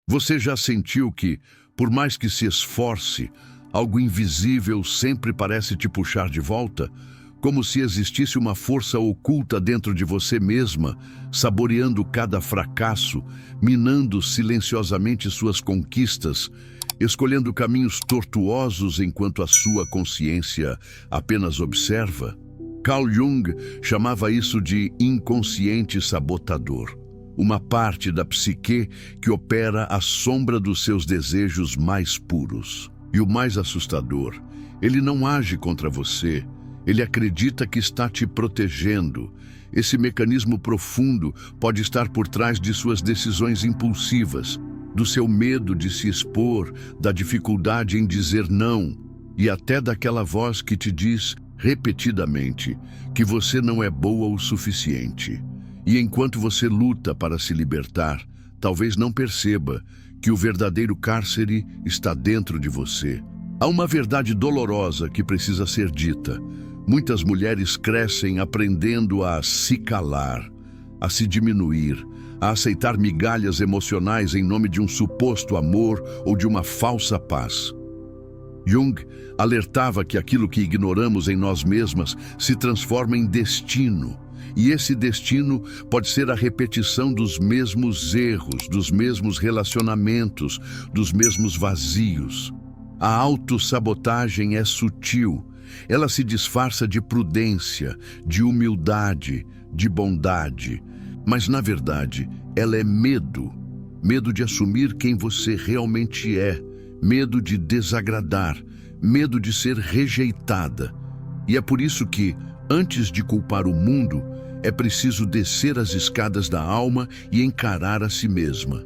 Você já sentiu que, por mais que se esforce, algo invisível sempre parece te puxar de volta? Como se existisse uma força oculta dentro de você mesma, saboreando cada fracasso, minando silenciosamente suas conquistas, escolhendo caminhos tortuosos enquanto a sua consciência apenas observa? Carl Jung chamava isso de inconsciente sabotador, uma parte da psique que opera à sombra dos seus desejos mais puros. E o mais assustador, ele não age contra você, ele acredita que está te protegendo. Esse mecanismo profundo pode estar por trás de suas decisões impulsivas, do seu medo de se expor, da dificuldade em dizer não, e até daquela voz que te diz repetidamente que você não é boa o suficiente. E enquanto você luta para se libertar, talvez não perceba que o verdadeiro cárcere está dentro de você. Há uma verdade dolorosa que precisa ser dita. Muitas mulheres crescem aprendendo a se calar, a se diminuir, a aceitar migalhas emocionais em nome de um suposto amor ou de uma falsa paz. Jung alertava que aquilo que ignoramos em nós mesmas se transforma em destino, e esse destino pode ser a repetição dos mesmos erros, dos mesmos relacionamentos, dos mesmos vazios. A autossabotagem é sutil. Ela se disfarça de prudência, de humildade, de bondade. Mas, na verdade, ela é medo. Medo de assumir quem você realmente é. Medo de desagradar. Medo de ser rejeitada. E é por isso que, antes de culpar o mundo, é preciso descer as escadas da alma e encarar a si mesma.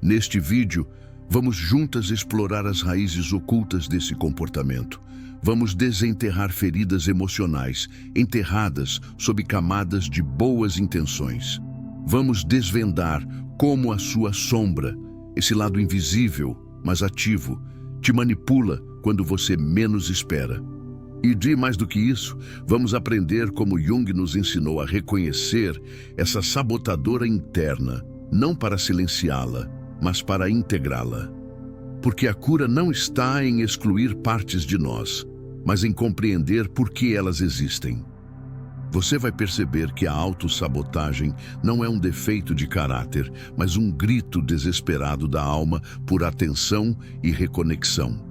Neste vídeo, vamos juntas explorar as raízes ocultas desse comportamento. Vamos desenterrar feridas emocionais, enterradas sob camadas de boas intenções. Vamos desvendar como a sua sombra, esse lado invisível, mas ativo, te manipula quando você menos espera. E de mais do que isso, vamos aprender como Jung nos ensinou a reconhecer essa sabotadora interna, não para silenciá-la, mas para integrá-la. Porque a cura não está em excluir partes de nós, mas em compreender por que elas existem. Você vai perceber que a autossabotagem não é um defeito de caráter, mas um grito desesperado da alma por atenção e reconexão.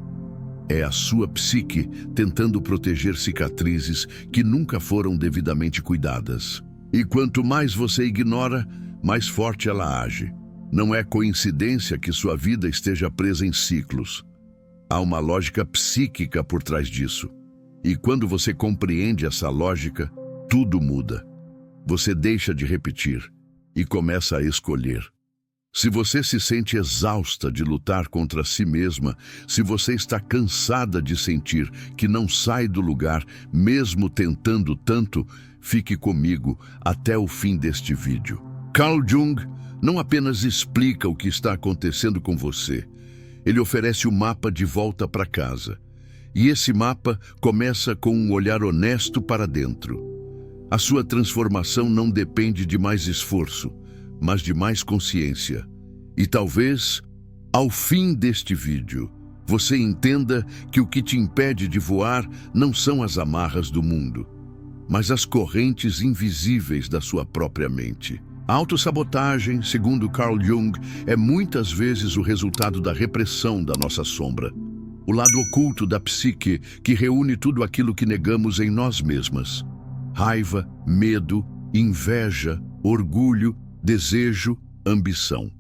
É a sua psique tentando proteger cicatrizes que nunca foram devidamente cuidadas. E quanto mais você ignora, mais forte ela age. Não é coincidência que sua vida esteja presa em ciclos. Há uma lógica psíquica por trás disso. E quando você compreende essa lógica, tudo muda. Você deixa de repetir e começa a escolher. Se você se sente exausta de lutar contra si mesma, se você está cansada de sentir que não sai do lugar, mesmo tentando tanto, fique comigo até o fim deste vídeo. Carl Jung não apenas explica o que está acontecendo com você, ele oferece o mapa de volta para casa. E esse mapa começa com um olhar honesto para dentro. A sua transformação não depende de mais esforço, mas de mais consciência. E talvez, ao fim deste vídeo, você entenda que o que te impede de voar não são as amarras do mundo, mas as correntes invisíveis da sua própria mente. A autossabotagem, segundo Carl Jung, é muitas vezes o resultado da repressão da nossa sombra. O lado oculto da psique que reúne tudo aquilo que negamos em nós mesmas. Raiva, medo, inveja, orgulho, desejo, ambição.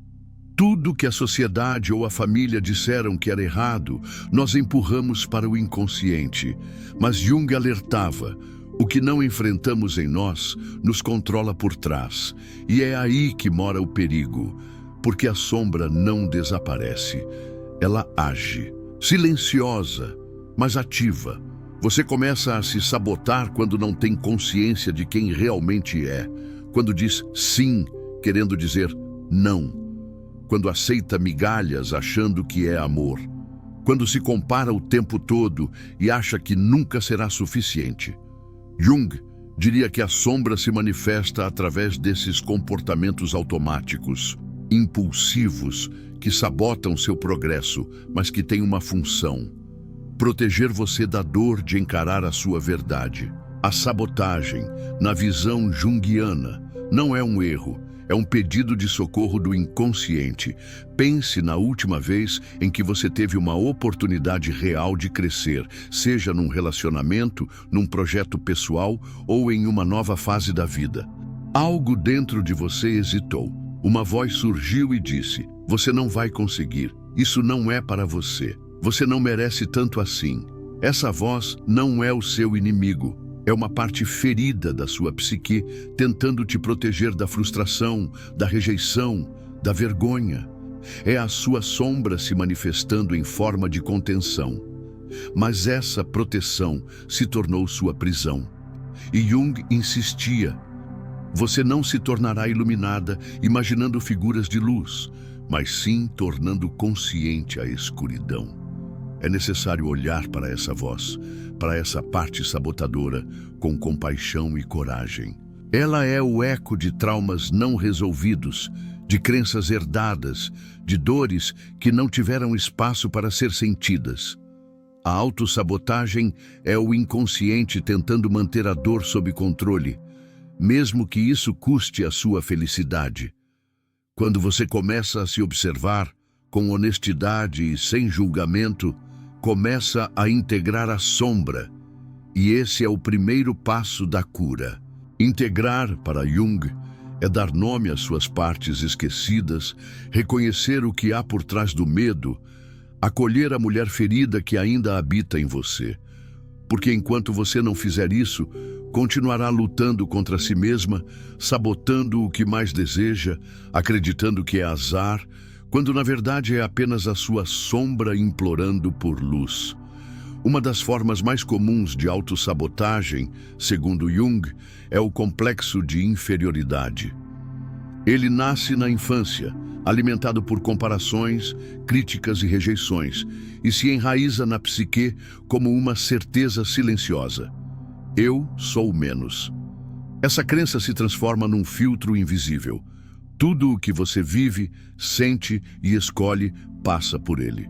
Tudo que a sociedade ou a família disseram que era errado, nós empurramos para o inconsciente. Mas Jung alertava: o que não enfrentamos em nós nos controla por trás. E é aí que mora o perigo, porque a sombra não desaparece. Ela age, silenciosa, mas ativa. Você começa a se sabotar quando não tem consciência de quem realmente é. Quando diz sim, querendo dizer não. Quando aceita migalhas achando que é amor. Quando se compara o tempo todo e acha que nunca será suficiente. Jung diria que a sombra se manifesta através desses comportamentos automáticos, impulsivos, que sabotam seu progresso, mas que têm uma função: proteger você da dor de encarar a sua verdade. A sabotagem, na visão junguiana, não é um erro, é um pedido de socorro do inconsciente. Pense na última vez em que você teve uma oportunidade real de crescer, seja num relacionamento, num projeto pessoal ou em uma nova fase da vida. Algo dentro de você hesitou. Uma voz surgiu e disse: "Você não vai conseguir. Isso não é para você. Você não merece tanto assim." Essa voz não é o seu inimigo. É uma parte ferida da sua psique, tentando te proteger da frustração, da rejeição, da vergonha. É a sua sombra se manifestando em forma de contenção. Mas essa proteção se tornou sua prisão. E Jung insistia: você não se tornará iluminada imaginando figuras de luz, mas sim tornando consciente a escuridão. É necessário olhar para essa voz, para essa parte sabotadora, com compaixão e coragem. Ela é o eco de traumas não resolvidos, de crenças herdadas, de dores que não tiveram espaço para ser sentidas. A autossabotagem é o inconsciente tentando manter a dor sob controle, mesmo que isso custe a sua felicidade. Quando você começa a se observar, com honestidade e sem julgamento, começa a integrar a sombra, e esse é o primeiro passo da cura. Integrar, para Jung, é dar nome às suas partes esquecidas, reconhecer o que há por trás do medo, acolher a mulher ferida que ainda habita em você. Porque enquanto você não fizer isso, continuará lutando contra si mesma, sabotando o que mais deseja, acreditando que é azar, quando na verdade é apenas a sua sombra implorando por luz. Uma das formas mais comuns de autossabotagem, segundo Jung, é o complexo de inferioridade. Ele nasce na infância, alimentado por comparações, críticas e rejeições, e se enraiza na psique como uma certeza silenciosa: eu sou menos. Essa crença se transforma num filtro invisível. Tudo o que você vive, sente e escolhe passa por ele.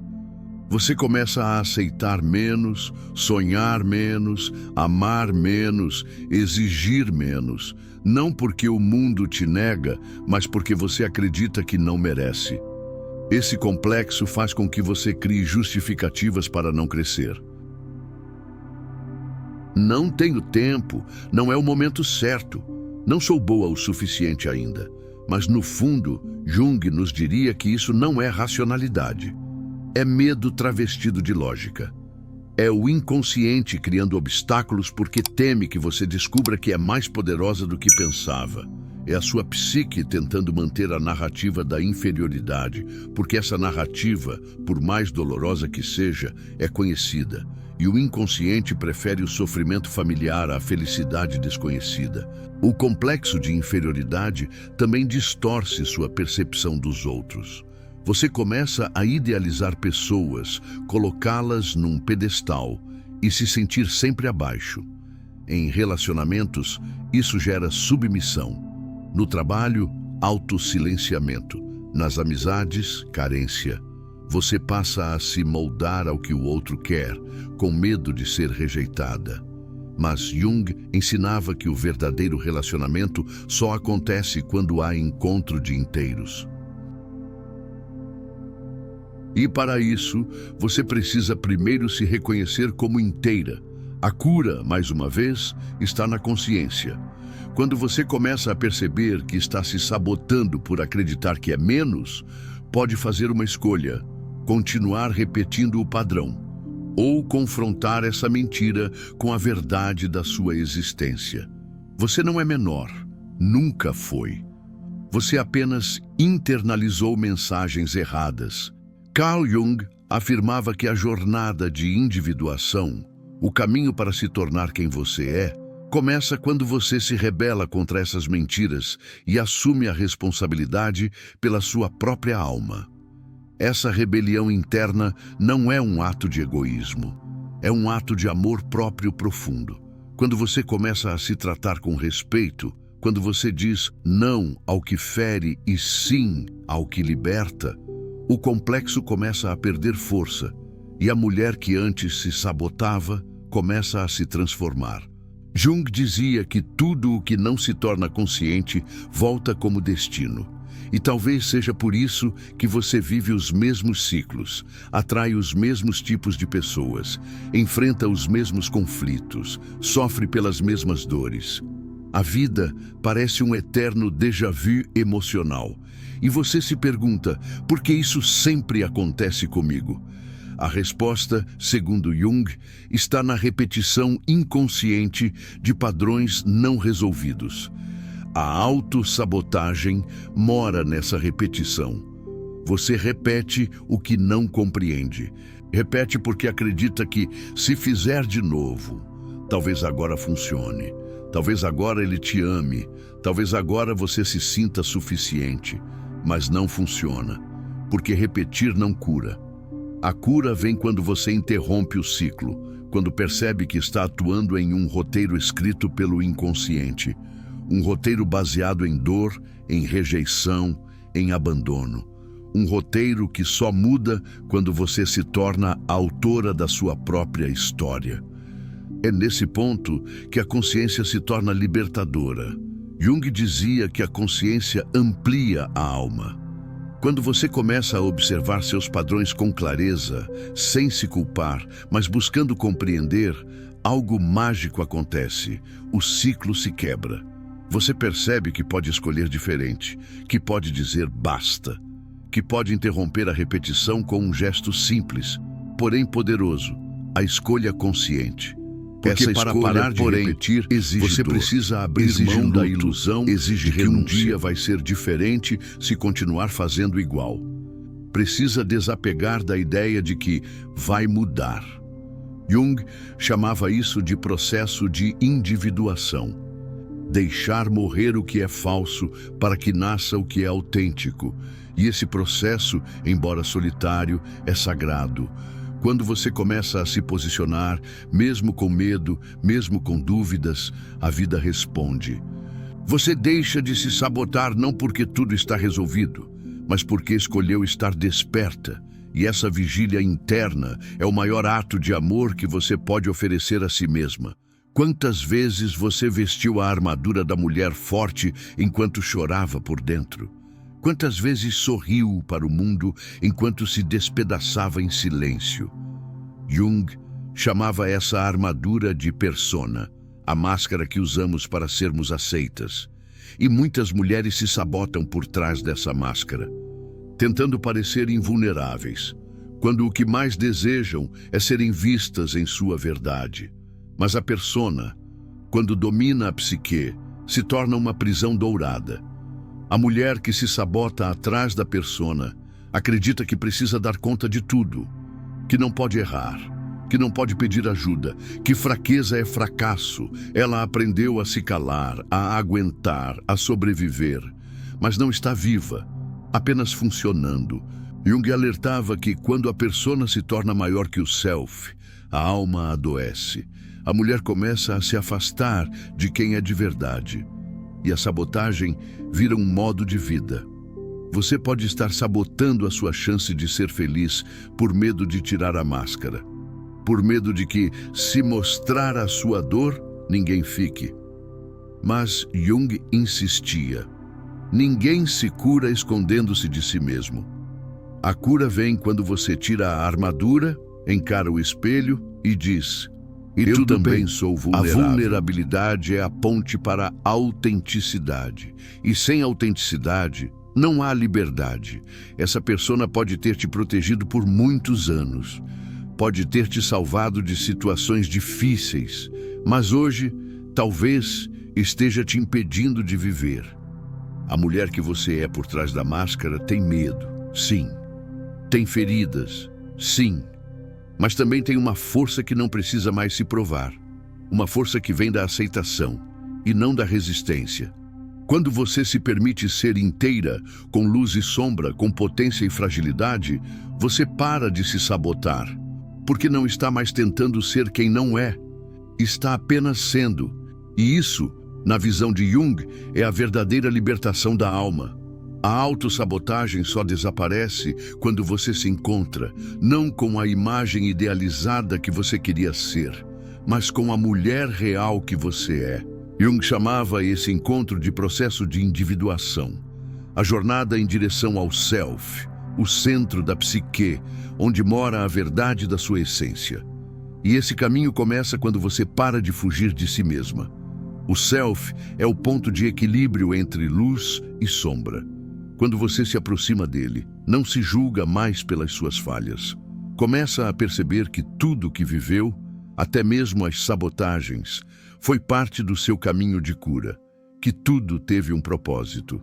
Você começa a aceitar menos, sonhar menos, amar menos, exigir menos, não porque o mundo te nega, mas porque você acredita que não merece. Esse complexo faz com que você crie justificativas para não crescer. Não tenho tempo, não é o momento certo, não sou boa o suficiente ainda. Mas no fundo, Jung nos diria que isso não é racionalidade. É medo travestido de lógica. É o inconsciente criando obstáculos porque teme que você descubra que é mais poderosa do que pensava. É a sua psique tentando manter a narrativa da inferioridade, porque essa narrativa, por mais dolorosa que seja, é conhecida. E o inconsciente prefere o sofrimento familiar à felicidade desconhecida. O complexo de inferioridade também distorce sua percepção dos outros. Você começa a idealizar pessoas, colocá-las num pedestal e se sentir sempre abaixo. Em relacionamentos, isso gera submissão. No trabalho, autossilenciamento. Nas amizades, carência. Você passa a se moldar ao que o outro quer, com medo de ser rejeitada. Mas Jung ensinava que o verdadeiro relacionamento só acontece quando há encontro de inteiros. E para isso, você precisa primeiro se reconhecer como inteira. A cura, mais uma vez, está na consciência. Quando você começa a perceber que está se sabotando por acreditar que é menos, pode fazer uma escolha: continuar repetindo o padrão, ou confrontar essa mentira com a verdade da sua existência. Você não é menor, nunca foi. Você apenas internalizou mensagens erradas. Carl Jung afirmava que a jornada de individuação, o caminho para se tornar quem você é, começa quando você se rebela contra essas mentiras e assume a responsabilidade pela sua própria alma. Essa rebelião interna não é um ato de egoísmo, é um ato de amor próprio profundo. Quando você começa a se tratar com respeito, quando você diz não ao que fere e sim ao que liberta, o complexo começa a perder força e a mulher que antes se sabotava começa a se transformar. Jung dizia que tudo o que não se torna consciente volta como destino. E talvez seja por isso que você vive os mesmos ciclos, atrai os mesmos tipos de pessoas, enfrenta os mesmos conflitos, sofre pelas mesmas dores. A vida parece um eterno déjà vu emocional. E você se pergunta, por que isso sempre acontece comigo? A resposta, segundo Jung, está na repetição inconsciente de padrões não resolvidos. A autossabotagem mora nessa repetição. Você repete o que não compreende. Repete porque acredita que, se fizer de novo, talvez agora funcione. Talvez agora ele te ame. Talvez agora você se sinta suficiente. Mas não funciona, porque repetir não cura. A cura vem quando você interrompe o ciclo, quando percebe que está atuando em um roteiro escrito pelo inconsciente. Um roteiro baseado em dor, em rejeição, em abandono. Um roteiro que só muda quando você se torna a autora da sua própria história. É nesse ponto que a consciência se torna libertadora. Jung dizia que a consciência amplia a alma. Quando você começa a observar seus padrões com clareza, sem se culpar, mas buscando compreender, algo mágico acontece. O ciclo se quebra. Você percebe que pode escolher diferente, que pode dizer basta, que pode interromper a repetição com um gesto simples, porém poderoso, a escolha consciente. Porque para parar de repetir, você precisa abrir mão da ilusão, exige que um dia vai ser diferente se continuar fazendo igual. Precisa desapegar da ideia de que vai mudar. Jung chamava isso de processo de individuação. Deixar morrer o que é falso para que nasça o que é autêntico. E esse processo, embora solitário, é sagrado. Quando você começa a se posicionar, mesmo com medo, mesmo com dúvidas, a vida responde. Você deixa de se sabotar não porque tudo está resolvido, mas porque escolheu estar desperta. E essa vigília interna é o maior ato de amor que você pode oferecer a si mesma. Quantas vezes você vestiu a armadura da mulher forte enquanto chorava por dentro? Quantas vezes sorriu para o mundo enquanto se despedaçava em silêncio? Jung chamava essa armadura de persona, a máscara que usamos para sermos aceitas. E muitas mulheres se sabotam por trás dessa máscara, tentando parecer invulneráveis, quando o que mais desejam é serem vistas em sua verdade. Mas a persona, quando domina a psique, se torna uma prisão dourada. A mulher que se sabota atrás da persona acredita que precisa dar conta de tudo, que não pode errar, que não pode pedir ajuda, que fraqueza é fracasso. Ela aprendeu a se calar, a aguentar, a sobreviver, mas não está viva, apenas funcionando. Jung alertava que quando a persona se torna maior que o self, a alma adoece. A mulher começa a se afastar de quem é de verdade. E a sabotagem vira um modo de vida. Você pode estar sabotando a sua chance de ser feliz por medo de tirar a máscara. Por medo de que, se mostrar a sua dor, ninguém fique. Mas Jung insistia. Ninguém se cura escondendo-se de si mesmo. A cura vem quando você tira a armadura, encara o espelho e diz: eu também sou vulnerável. A vulnerabilidade é a ponte para a autenticidade. E sem autenticidade, não há liberdade. Essa persona pode ter te protegido por muitos anos. Pode ter te salvado de situações difíceis. Mas hoje, talvez, esteja te impedindo de viver. A mulher que você é por trás da máscara tem medo, sim. Tem feridas, sim. Mas também tem uma força que não precisa mais se provar. Uma força que vem da aceitação e não da resistência. Quando você se permite ser inteira, com luz e sombra, com potência e fragilidade, você para de se sabotar, porque não está mais tentando ser quem não é. Está apenas sendo. E isso, na visão de Jung, é a verdadeira libertação da alma. A autossabotagem só desaparece quando você se encontra, não com a imagem idealizada que você queria ser, mas com a mulher real que você é. Jung chamava esse encontro de processo de individuação, a jornada em direção ao self, o centro da psique, onde mora a verdade da sua essência. E esse caminho começa quando você para de fugir de si mesma. O self é o ponto de equilíbrio entre luz e sombra. Quando você se aproxima dele, não se julga mais pelas suas falhas. Começa a perceber que tudo que viveu, até mesmo as sabotagens, foi parte do seu caminho de cura, que tudo teve um propósito.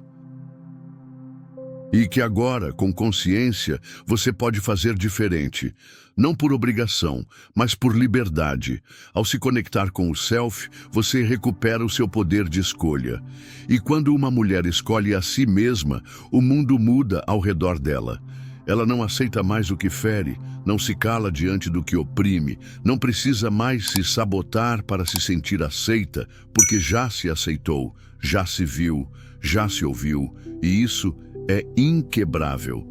E que agora, com consciência, você pode fazer diferente, não por obrigação, mas por liberdade. Ao se conectar com o self, você recupera o seu poder de escolha. E quando uma mulher escolhe a si mesma, o mundo muda ao redor dela. Ela não aceita mais o que fere, não se cala diante do que oprime, não precisa mais se sabotar para se sentir aceita, porque já se aceitou, já se viu, já se ouviu, e isso é inquebrável.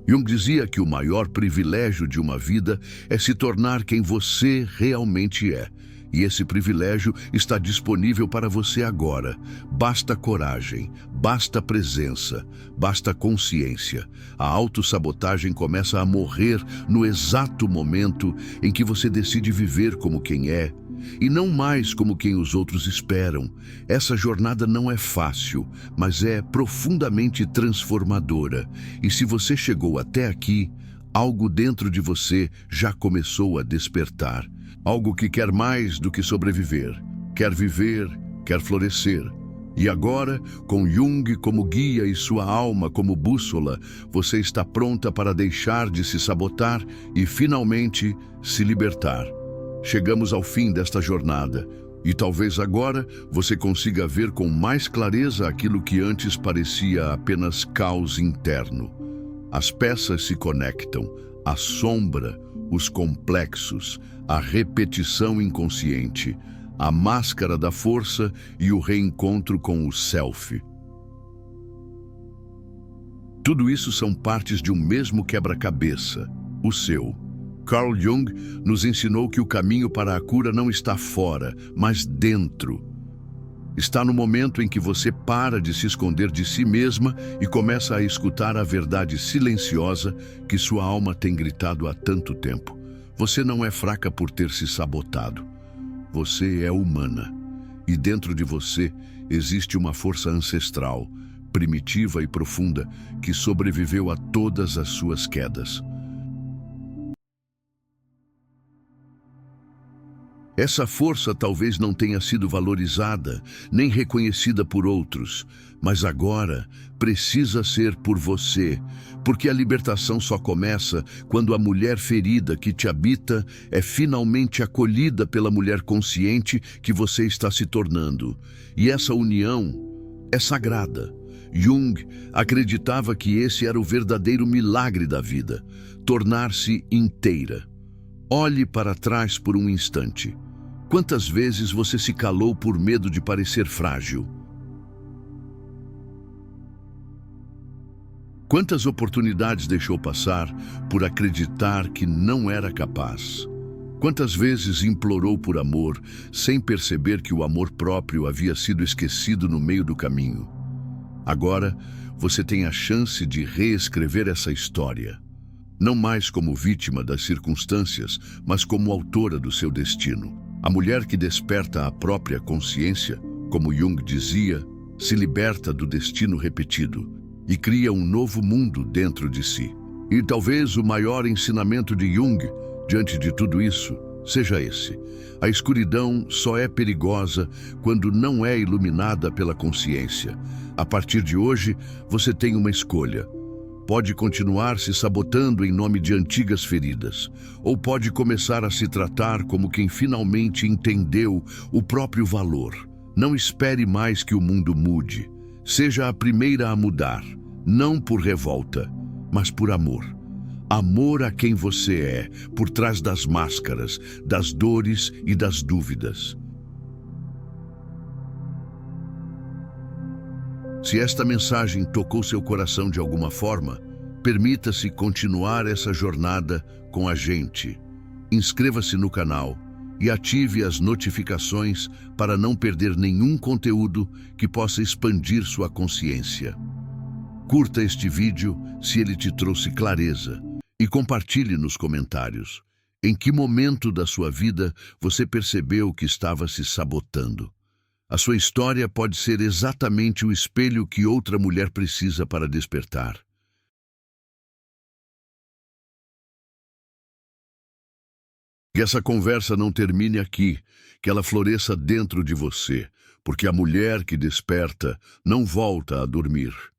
Jung dizia que o maior privilégio de uma vida é se tornar quem você realmente é. E esse privilégio está disponível para você agora. Basta coragem, basta presença, basta consciência. A autossabotagem começa a morrer no exato momento em que você decide viver como quem é, e não mais como quem os outros esperam. Essa jornada não é fácil, mas é profundamente transformadora. E se você chegou até aqui, algo dentro de você já começou a despertar. Algo que quer mais do que sobreviver, quer viver, quer florescer. E agora, com Jung como guia e sua alma como bússola, você está pronta para deixar de se sabotar e finalmente se libertar. Chegamos ao fim desta jornada e talvez agora você consiga ver com mais clareza aquilo que antes parecia apenas caos interno. As peças se conectam, a sombra, os complexos, a repetição inconsciente, a máscara da força e o reencontro com o self. Tudo isso são partes de um mesmo quebra-cabeça, o seu. Carl Jung nos ensinou que o caminho para a cura não está fora, mas dentro. Está no momento em que você para de se esconder de si mesma e começa a escutar a verdade silenciosa que sua alma tem gritado há tanto tempo. Você não é fraca por ter se sabotado. Você é humana. E dentro de você existe uma força ancestral, primitiva e profunda, que sobreviveu a todas as suas quedas. Essa força talvez não tenha sido valorizada, nem reconhecida por outros, mas agora precisa ser por você, porque a libertação só começa quando a mulher ferida que te habita é finalmente acolhida pela mulher consciente que você está se tornando. E essa união é sagrada. Jung acreditava que esse era o verdadeiro milagre da vida, tornar-se inteira. Olhe para trás por um instante. Quantas vezes você se calou por medo de parecer frágil? Quantas oportunidades deixou passar por acreditar que não era capaz? Quantas vezes implorou por amor, sem perceber que o amor próprio havia sido esquecido no meio do caminho? Agora, você tem a chance de reescrever essa história. Não mais como vítima das circunstâncias, mas como autora do seu destino. A mulher que desperta a própria consciência, como Jung dizia, se liberta do destino repetido e cria um novo mundo dentro de si. E talvez o maior ensinamento de Jung, diante de tudo isso, seja esse: a escuridão só é perigosa quando não é iluminada pela consciência. A partir de hoje, você tem uma escolha. Pode continuar se sabotando em nome de antigas feridas, ou pode começar a se tratar como quem finalmente entendeu o próprio valor. Não espere mais que o mundo mude. Seja a primeira a mudar, não por revolta, mas por amor. Amor a quem você é, por trás das máscaras, das dores e das dúvidas. Se esta mensagem tocou seu coração de alguma forma, permita-se continuar essa jornada com a gente. Inscreva-se no canal e ative as notificações para não perder nenhum conteúdo que possa expandir sua consciência. Curta este vídeo se ele te trouxe clareza e compartilhe nos comentários. Em que momento da sua vida você percebeu que estava se sabotando? A sua história pode ser exatamente o espelho que outra mulher precisa para despertar. Que essa conversa não termine aqui, que ela floresça dentro de você, porque a mulher que desperta não volta a dormir.